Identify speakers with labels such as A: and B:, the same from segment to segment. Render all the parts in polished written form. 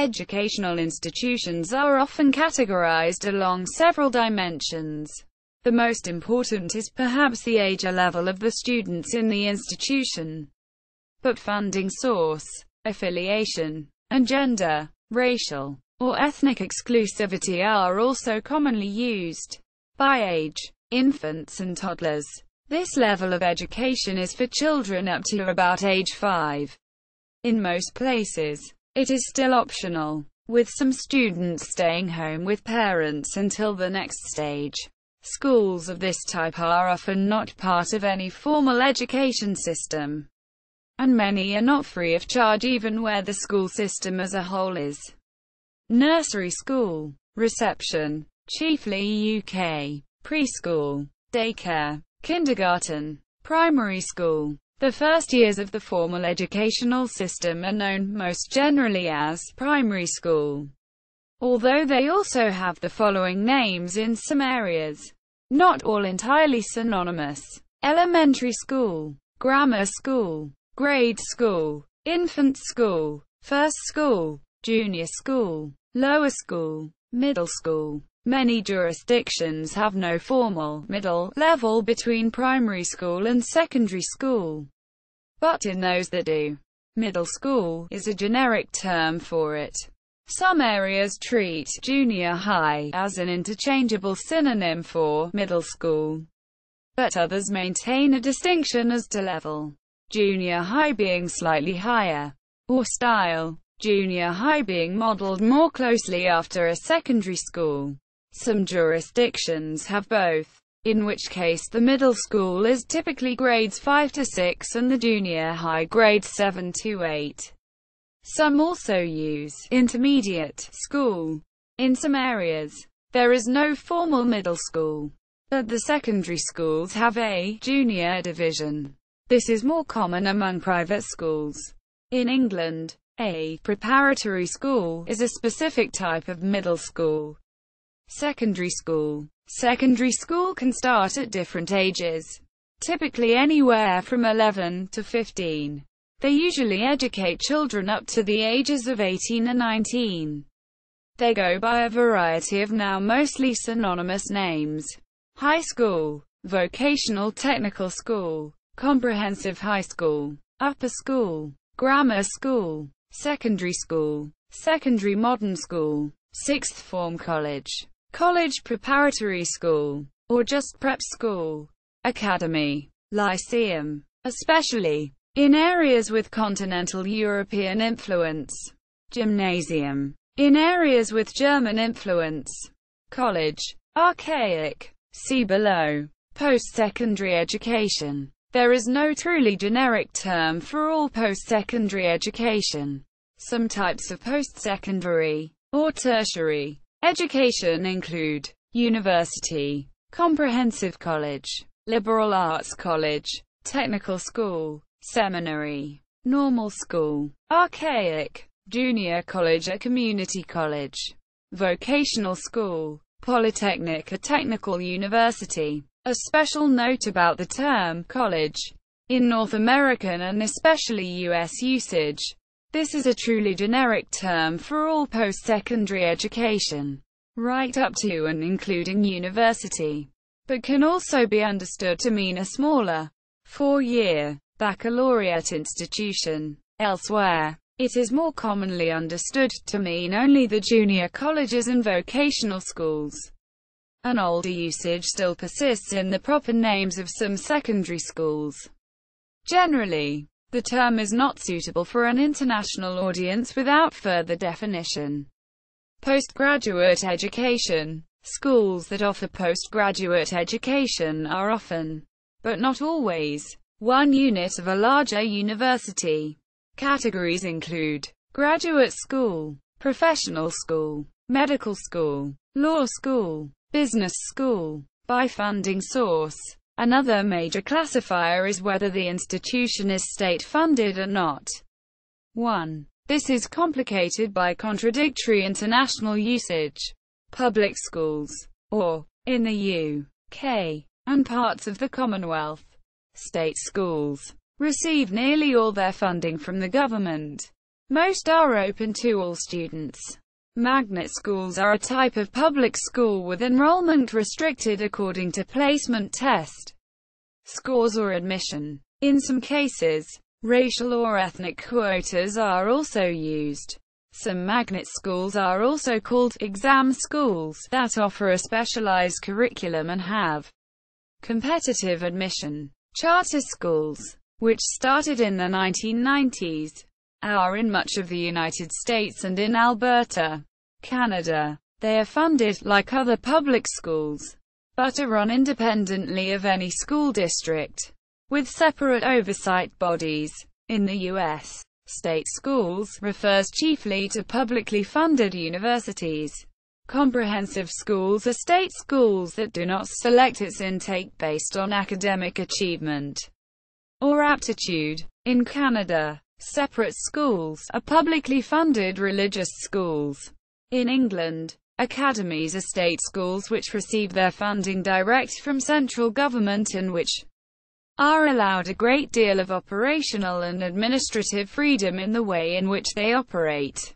A: Educational institutions are often categorized along several dimensions. The most important is perhaps the age or level of the students in the institution. But funding source, affiliation, and gender, racial, or ethnic exclusivity are also commonly used. By age, infants and toddlers. This level of education is for children up to about age 5. In most places, it is still optional, with some students staying home with parents until the next stage. Schools of this type are often not part of any formal education system, and many are not free of charge even where the school system as a whole is. Nursery school, reception, chiefly UK, preschool, daycare, kindergarten, primary school. The first years of the formal educational system are known most generally as primary school, although they also have the following names in some areas. Not all entirely synonymous: elementary school, grammar school, grade school, infant school, first school, junior school, lower school, middle school. Many jurisdictions have no formal middle level between primary school and secondary school. But in those that do, middle school is a generic term for it. Some areas treat junior high as an interchangeable synonym for middle school, but others maintain a distinction as to level, junior high being slightly higher, or style, junior high being modeled more closely after a secondary school. Some jurisdictions have both, in which case the middle school is typically grades 5 to 6 and the junior high grades 7 to 8. Some also use intermediate school. In some areas, there is no formal middle school, but the secondary schools have a junior division. This is more common among private schools. In England, a preparatory school is a specific type of middle school. Secondary school. Secondary school can start at different ages, typically anywhere from 11 to 15. They usually educate children up to the ages of 18 and 19. They go by a variety of now mostly synonymous names: high school, vocational technical school, comprehensive high school, upper school, grammar school, secondary school, secondary modern school, sixth form college, college preparatory school, or just prep school, academy, lyceum, especially in areas with continental European influence, gymnasium, in areas with German influence, college, archaic, see below, post-secondary education. There is no truly generic term for all post-secondary education. Some types of post-secondary, or tertiary, education include university, comprehensive college, liberal arts college, technical school, seminary, normal school, archaic, junior college or community college, vocational school, polytechnic or technical university. A special note about the term college in North American and especially US usage. This is a truly generic term for all post-secondary education, right up to and including university, but can also be understood to mean a smaller, 4-year, baccalaureate institution. Elsewhere, it is more commonly understood to mean only the junior colleges and vocational schools. An older usage still persists in the proper names of some secondary schools. Generally, the term is not suitable for an international audience without further definition. Postgraduate education. Schools that offer postgraduate education are often, but not always, one unit of a larger university. Categories include graduate school, professional school, medical school, law school, business school. By funding source. Another major classifier is whether the institution is state-funded or not. 1. This is complicated by contradictory international usage. Public schools, or, in the UK, and parts of the Commonwealth, state schools, receive nearly all their funding from the government. Most are open to all students. Magnet schools are a type of public school with enrollment restricted according to placement test scores or admission. In some cases, racial or ethnic quotas are also used. Some magnet schools are also called exam schools that offer a specialized curriculum and have competitive admission. Charter schools, which started in the 1990s, are in much of the United States and in Alberta, Canada. They are funded, like other public schools, but are run independently of any school district, with separate oversight bodies. In the U.S., state schools refers chiefly to publicly funded universities. Comprehensive schools are state schools that do not select its intake based on academic achievement or aptitude. In Canada, separate schools are publicly funded religious schools. In England, academies are state schools which receive their funding direct from central government and which are allowed a great deal of operational and administrative freedom in the way in which they operate.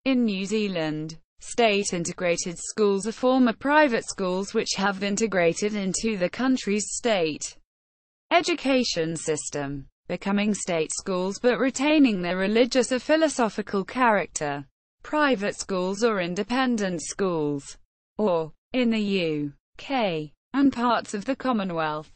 A: In New Zealand, state-integrated schools are former private schools which have integrated into the country's state education system, becoming state schools but retaining their religious or philosophical character. Private schools or independent schools, or, in the UK, and parts of the Commonwealth,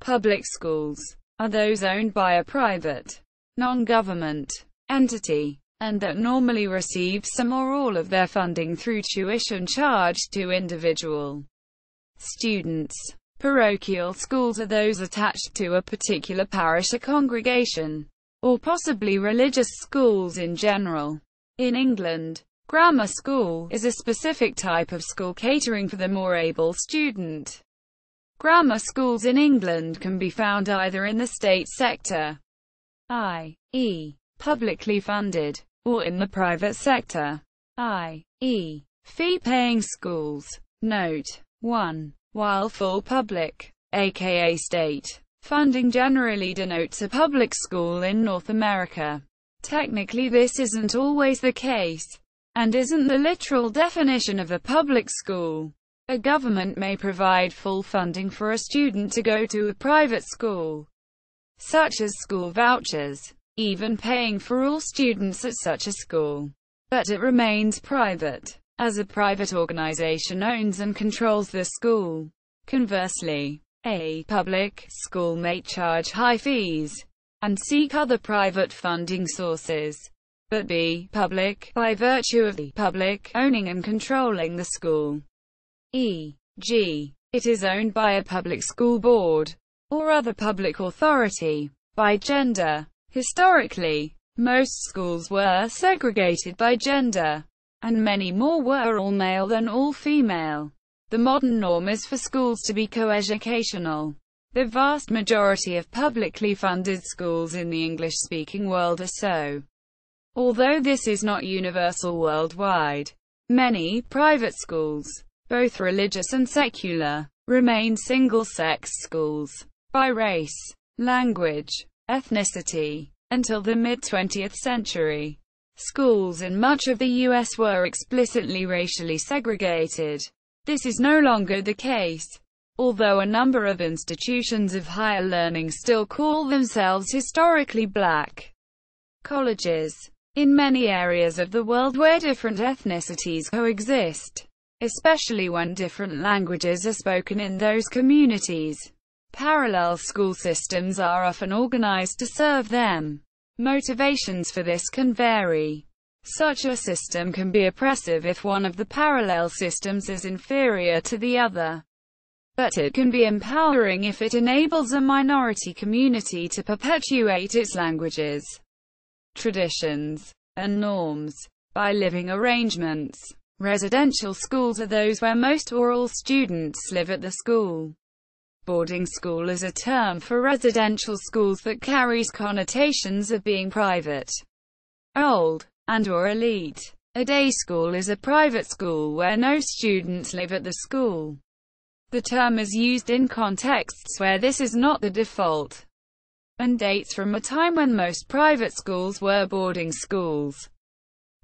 A: public schools, are those owned by a private, non-government entity, and that normally receive some or all of their funding through tuition charged to individual students. Parochial schools are those attached to a particular parish or congregation, or possibly religious schools in general. In England, grammar school is a specific type of school catering for the more able student. Grammar schools in England can be found either in the state sector, i.e., publicly funded, or in the private sector, i.e., fee-paying schools. Note 1. While full public, aka state, funding generally denotes a public school in North America, technically this isn't always the case, and isn't the literal definition of a public school. A government may provide full funding for a student to go to a private school, such as school vouchers, even paying for all students at such a school. But it remains private, as a private organization owns and controls the school. Conversely, a public school may charge high fees and seek other private funding sources, but be public by virtue of the public owning and controlling the school. E.g., it is owned by a public school board or other public authority. By gender, historically, most schools were segregated by gender, and many more were all male than all female. The modern norm is for schools to be coeducational. The vast majority of publicly funded schools in the English-speaking world are so. Although this is not universal worldwide, many private schools, both religious and secular, remain single-sex schools, by race, language, ethnicity. Until the mid-20th century, schools in much of the U.S. were explicitly racially segregated. This is no longer the case, although a number of institutions of higher learning still call themselves historically black colleges. In many areas of the world where different ethnicities coexist, especially when different languages are spoken in those communities, parallel school systems are often organized to serve them. Motivations for this can vary. Such a system can be oppressive if one of the parallel systems is inferior to the other, but it can be empowering if it enables a minority community to perpetuate its languages, traditions, and norms by living arrangements. Residential schools are those where most or all students live at the school. Boarding school is a term for residential schools that carries connotations of being private, old, and/or elite. A day school is a private school where no students live at the school. The term is used in contexts where this is not the default. and dates from a time when most private schools were boarding schools.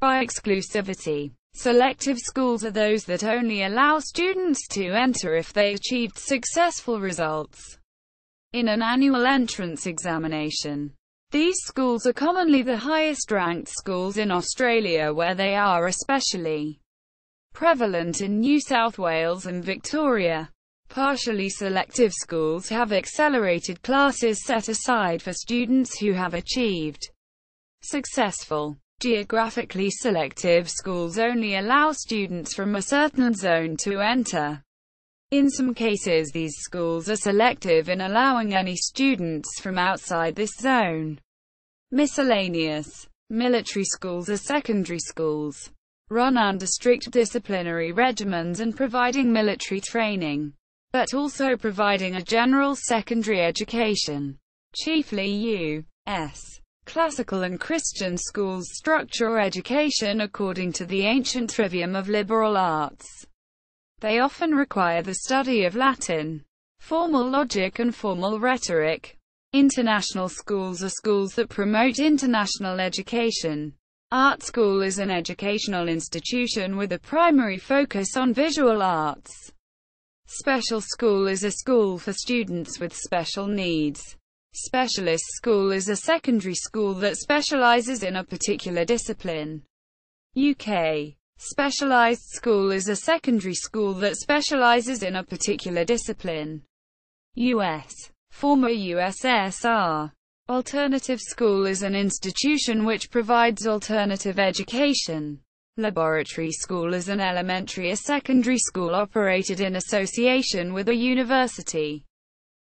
A: By exclusivity, selective schools are those that only allow students to enter if they achieved successful results in an annual entrance examination. These schools are commonly the highest-ranked schools in Australia, where they are especially prevalent in New South Wales and Victoria. Partially selective schools have accelerated classes set aside for students who have achieved successful. Geographically selective schools only allow students from a certain zone to enter. In some cases, these schools are selective in allowing any students from outside this zone. Miscellaneous. Military schools are secondary schools, run under strict disciplinary regimens and providing military training, but also providing a general secondary education. Chiefly U.S. classical and Christian schools structure education according to the ancient trivium of liberal arts. They often require the study of Latin, formal logic and formal rhetoric. International schools are schools that promote international education. Art school is an educational institution with a primary focus on visual arts. Special school is a school for students with special needs. Specialist school is a secondary school that specializes in a particular discipline. UK. Specialized school is a secondary school that specializes in a particular discipline. US. Former USSR. Alternative school is an institution which provides alternative education. Laboratory school is an elementary or secondary school operated in association with a university,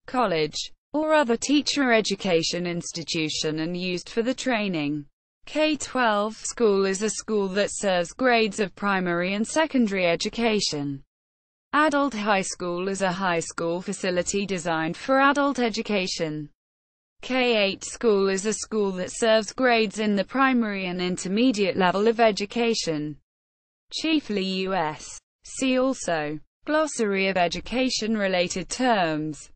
A: college, or other teacher education institution and used for the training. K-12 school is a school that serves grades of primary and secondary education. Adult high school is a high school facility designed for adult education. K-8 school is a school that serves grades in the primary and intermediate level of education. Chiefly U.S. See also. Glossary of education-related terms.